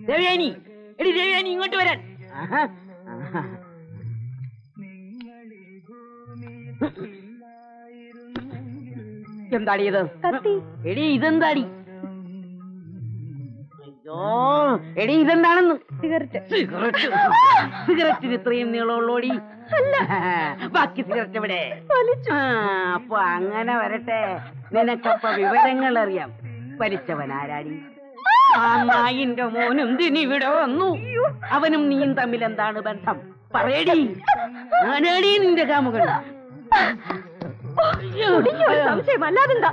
ദേവയാനി, എടി ദേവയാനി, ഇങ്ങോട്ട് വരാൻ. എന്താടി ഇത്? എടി ഇതെന്താടി? അയ്യോ എടി ഇതെന്താണെന്ന്? സിഗരറ്റിന് ഇത്രയും നീളമുള്ളോടി. ബാക്കി സിഗരറ്റ് എവിടെ? അപ്പൊ അങ്ങനെ വരട്ടെ, നിനക്കപ്പ വിവരങ്ങൾ അറിയാം. വലിച്ചവൻ ആരാടി? ആ നായിന്റെ മോനും ദിനിവിടെ വന്നു. അവനും നീയും തമ്മിൽ എന്താണ് ബന്ധം? പറയടി. ആരാടി നിന്റെ കാമുകൻ? സംശയം അല്ലാതെന്താ?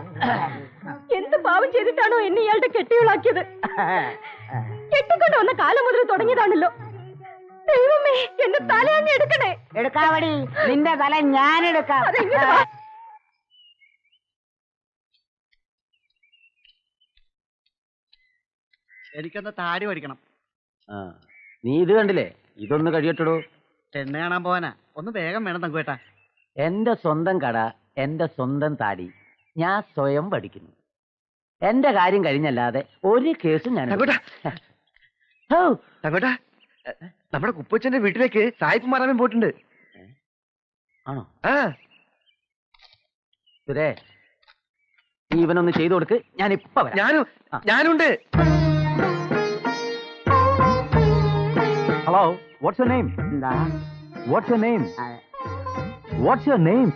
എന്ത് പാവം ചെയ്തിട്ടാണോ എന്നെ ഇയാളുടെ കെട്ടികളാക്കിയത്? കെട്ടിക്കൊണ്ട് വന്ന കാലം മുതൽ തുടങ്ങിയതാണല്ലോ. ദൈവമേ, എന്റെ തല അങ്ങ് എടുക്കണേ. എടുക്കാവടി, നിന്റെ തല ഞാൻ എടുക്കാം. എനിക്കൊന്ന് താടി പഠിക്കണം. നീ ഇത് കണ്ടില്ലേ? ഇതൊന്ന് കഴിയട്ടോ. പെണ്ണ് കാണാൻ പോവാനാ. ഒന്ന് വേഗം വേണം തങ്കുവേട്ടാ. എന്റെ സ്വന്തം കട, എന്റെ സ്വന്തം താടി, ഞാൻ സ്വയം പഠിക്കുന്നു. എന്റെ കാര്യം കഴിഞ്ഞല്ലാതെ ഒരു കേസും ഞാൻ നമ്മുടെ കുപ്പച്ചന്റെ വീട്ടിലേക്ക് സായിപ്പ് മാറാൻ പോയിട്ടുണ്ട്. ആണോ? സുരേ, നീ ഇവനൊന്ന് ചെയ്തു കൊടുക്ക്. ഞാൻ ഇപ്പൊ ഞാനുണ്ട്. Hello, what's your name? What's your name? What's your name?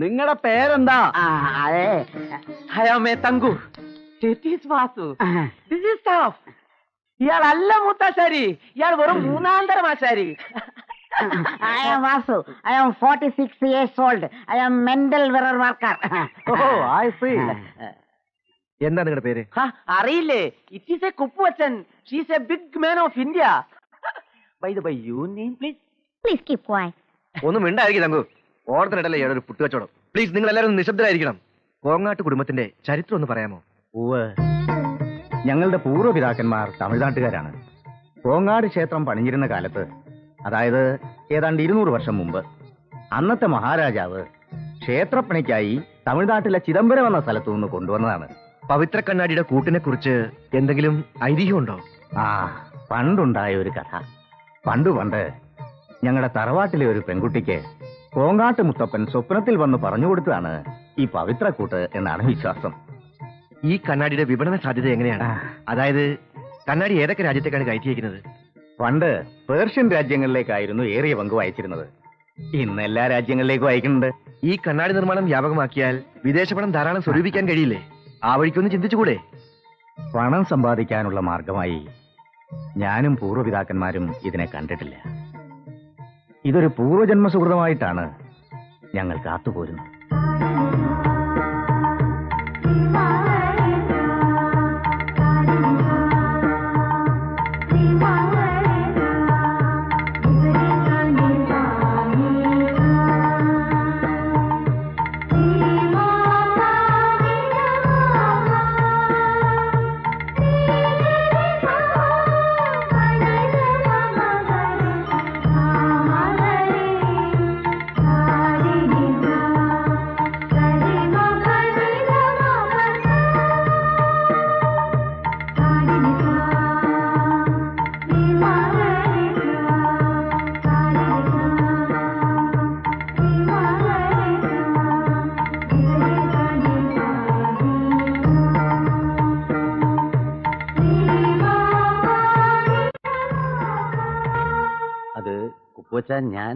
നിങ്ങളുടെ പേരെന്താ? അതെ, I am a Thanku. This is Vasu. This is staff. ഇയാളല്ല മൂത്താശാരി, ഇയാൾ വെറും മൂന്നാന്തരം ആശാരി. I am Vasu. I am 46 years old. I am mental mirror worker. Oh, I see. എന്താ നിങ്ങളുടെ പേര്? അറിയില്ലേ? It is a Kuppuvachan. She is a big man of India. By the way, your name, please? Please keep quiet. ഒന്നും മിണ്ടായിരിക്കും തങ്കു. ഓർത്തിനിടല്ലേ ഇയാളൊരു പുട്ടുകച്ചവടം. Please, നിങ്ങൾ എല്ലാവരും നിശബ്ദരായിരിക്കണം. കോങ്ങാട്ട് കുടുംബത്തിന്റെ ചരിത്രം ഒന്ന് പറയാമോ? ഞങ്ങളുടെ പൂർവ്വപിതാക്കന്മാർ തമിഴ്നാട്ടുകാരാണ്. കോങ്ങാട് ക്ഷേത്രം പണിഞ്ഞിരുന്ന കാലത്ത്, അതായത് ഏതാണ്ട് 200 വർഷം മുമ്പ്, അന്നത്തെ മഹാരാജാവ് ക്ഷേത്രപ്പണിക്കായി തമിഴ്നാട്ടിലെ ചിദംബരം എന്ന സ്ഥലത്തു നിന്ന് കൊണ്ടുവന്നതാണ്. പവിത്ര കണ്ണാടിയുടെ കൂട്ടിനെ കുറിച്ച് എന്തെങ്കിലും ഐതിഹ്യമുണ്ടോ? പണ്ടുണ്ടായ ഒരു കഥ. പണ്ട് ഞങ്ങളുടെ തറവാട്ടിലെ ഒരു പെൺകുട്ടിക്ക് കോങ്ങാട്ട് മുത്തപ്പൻ സ്വപ്നത്തിൽ വന്ന് പറഞ്ഞു കൊടുത്തതാണ് ഈ പവിത്രക്കൂട്ട് എന്നാണ് വിശ്വാസം. ഈ കണ്ണാടിയുടെ വിപണന സാധ്യത എങ്ങനെയാണ്? അതായത് കണ്ണാടി ഏതൊക്കെ രാജ്യത്തേക്കാണ് കയറ്റിയിരിക്കുന്നത്? പണ്ട് പേർഷ്യൻ രാജ്യങ്ങളിലേക്കായിരുന്നു ഏറിയ പങ്ക് അയച്ചിരുന്നത്. ഇന്ന് എല്ലാ രാജ്യങ്ങളിലേക്കും അയക്കുന്നുണ്ട്. ഈ കണ്ണാടി നിർമ്മാണം വ്യാപകമാക്കിയാൽ വിദേശ പണം ധാരാളം സ്വരൂപിക്കാൻ കഴിയില്ലേ? ആ വഴിക്കൊന്ന് ചിന്തിച്ചുകൂടെ? പണം സമ്പാദിക്കാനുള്ള മാർഗമായി ഞാനും പൂർവ്വപിതാക്കന്മാരും ഇതിനെ കണ്ടിട്ടില്ല. ഇതൊരു പൂർവ്വജന്മ സുഹൃതമായിട്ടാണ് ഞങ്ങൾ കാത്തുപോരുന്നത്. ഞാൻ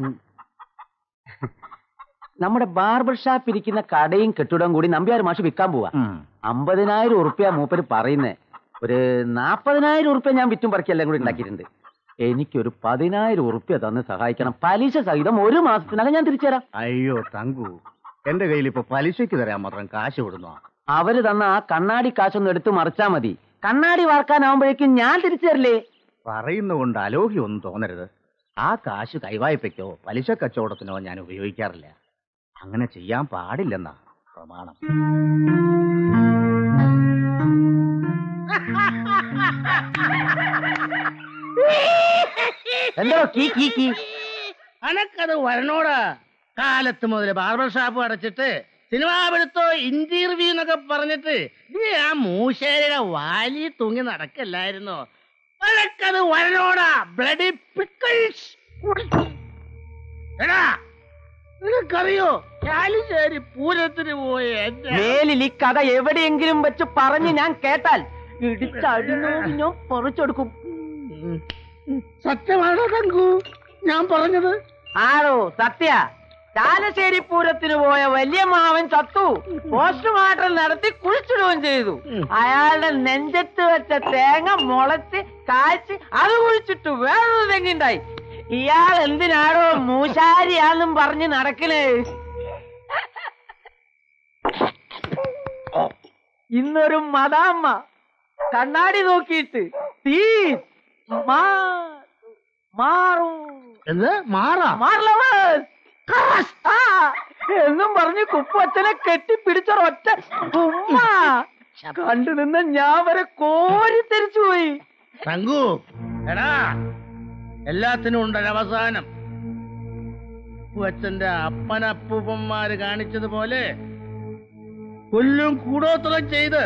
നമ്മുടെ ബാർബർ ഷാപ്പ് ഇരിക്കുന്ന കടയും കെട്ടിടവും കൂടി നമ്പ്യാർ മാഷ് വിൽക്കാൻ പോവാ. 50,000 ഉറുപ്പ്യ മൂപ്പര് പറയുന്നേ. ഒരു 40,000 ഉറുപ്പ്യ ഞാൻ വിറ്റും പറക്കെല്ലാം കൂടി ഉണ്ടാക്കിയിട്ടുണ്ട്. എനിക്കൊരു 10,000 ഉറുപ്പ്യ തന്ന് സഹായിക്കണം. പലിശ സഹിതം 1 മാസത്തിനകം ഞാൻ തിരിച്ചു തരാം. അയ്യോ തങ്കു, എന്റെ കയ്യിൽ ഇപ്പൊ പലിശയ്ക്ക് തരാൻ മാത്രം കാശ് കൊടുന്നു. അവര് തന്ന ആ കണ്ണാടി കാശൊന്ന് എടുത്ത് മറിച്ചാ മതി. കണ്ണാടി വാർക്കാനാവുമ്പോഴേക്കും ഞാൻ തിരിച്ചു തരില്ലേ? പറയുന്നുകൊണ്ട് അലോഹ്യൊന്നും തോന്നരുത്. ആ കാശ് കൈവായ്പയ്ക്കോ പലിശ കച്ചവടത്തിനോ ഞാൻ ഉപയോഗിക്കാറില്ല. അങ്ങനെ ചെയ്യാൻ പാടില്ലെന്നാ പ്രമാണം. എന്തോ അനക്കത് വരണോടാ. കാലത്ത് മുതൽ ബാർബർ ഷാപ്പ് അടച്ചിട്ട് സിനിമാ പിടുത്തോ ഇന്റർവ്യൂ എന്നൊക്കെ പറഞ്ഞിട്ട് നീ ആ മൂശേരിയുടെ വാലി തൂങ്ങി നടക്കല്ലായിരുന്നോ? അതൊക്കത് വരനോടാ ബ്ലഡി പിക്കിൾസ്. എടാ നിനക്കറിയോ കാലിശ്ശേരി പൂരത്തിന് പോയ എന്റെ മേലിൽ ഈ കഥ എവിടെയെങ്കിലും വെച്ച് പറഞ്ഞ് ഞാൻ കേട്ടാൽ ഇടിച്ചടിനോട് ഞാൻ പറിച്ചെടുക്കും. സത്യമാണോ തങ്കു ഞാൻ പറഞ്ഞത്? ആണോ സത്യ? ചാലശ്ശേരി പൂരത്തിന് പോയ വലിയ മാവൻ ചത്തു. പോസ്റ്റ്മോർട്ടം നടത്തി കുഴിച്ചിടുകയും ചെയ്തു. അയാളുടെ നെഞ്ചത്ത് വെച്ച തേങ്ങ മുളച്ച് കായ്ച്ച് അത് കുഴിച്ചിട്ടു വേറൊരു തെങ്ങുണ്ടായി. ഇയാൾ എന്തിനാണോ മൂശാരിയാന്നും പറഞ്ഞ് നടക്കണേ? ഇന്നൊരു മദാമ്മ കണ്ണാടി നോക്കിയിട്ട് തീ മാറും എന്ത് മാറാ മാറലവൻ എന്നും പറഞ്ഞ് കുപ്പച്ചനെ കെട്ടിപ്പിടിച്ചൊരൊറ്റ ഉമ്മ കണ്ടു നിന്ന് ഞാൻ വരെ കോരി തെരിച്ചു പോയി. തങ്കു എടാ എല്ലാത്തിനും ഉണ്ടൊരവസാനം. അച്ഛന്റെ അപ്പനപ്പൂപ്പന്മാര് കാണിച്ചതുപോലെ കൊല്ലും കൂടോത്രം ചെയ്ത്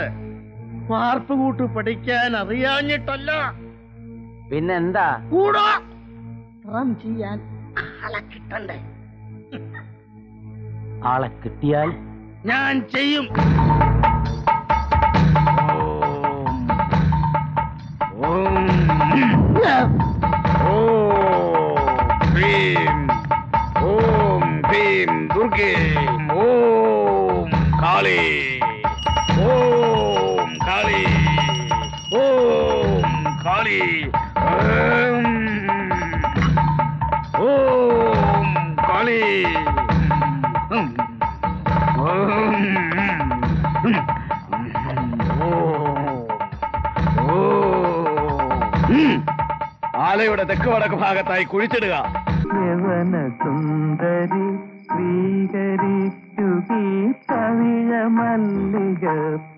വാർപ്പ് കൂട്ട് പഠിക്കാൻ അറിയാഞ്ഞിട്ടല്ല, പിന്നെന്താ? കൂടോ ചെയ്യാൻ ആളെ കിട്ടണ്ടേ? ആളെ കിട്ടിയാൽ ഞാൻ ചെയ്യും. ഓം ഭീം ദുർഗേ ഓം കാളി ഓം കാളി ഓം കാളി ഓം കാളി ആലയുടെ തെക്ക് വടക്ക് ഭാഗത്തായി കുഴിച്ചിടുക. യവന സുന്ദരി സ്വീകരിക്കുകീ പവിഴ മല്ലിക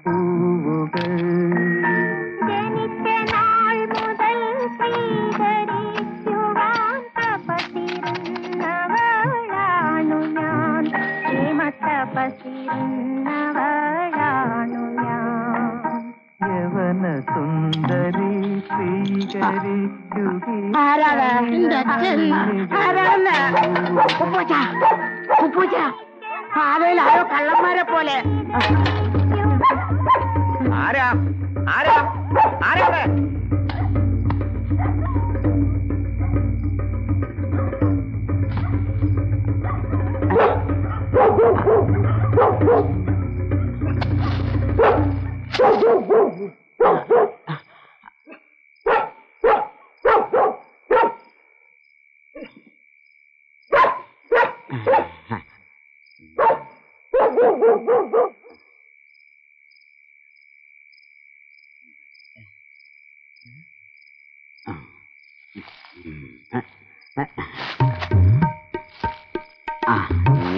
പൂവുകൾ. ജനിച്ച നാൾ മുതൽ സ്വീകരിക്കുവാൻ തപസിരുന്നവളാണു ഞാൻ. തപസിരുന്നവളാണു ഞാൻ. യവന സുന്ദരി സ്വീകരിക്കുകീ ആരോ കള്ളന്മാരെ പോലെ. ആരാ ആരാ ആരാ?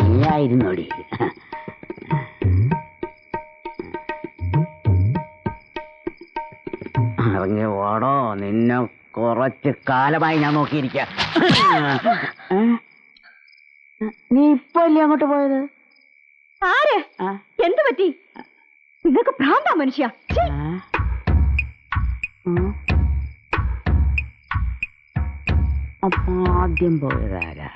നീയായിരുന്നോടി? ഇറങ്ങി ഓടോ, നിന്നെ കുറച്ച് കാലമായി ഞാൻ നോക്കിയിരിക്ക. നീ ഇപ്പൊ അല്ലേ അങ്ങോട്ട് പോയത്? ആര്? എന്ത് പറ്റി? നിങ്ങൾക്ക് ഭ്രാന്താ മനുഷ്യ. അപ്പൊ ആദ്യം പോയതാരാ?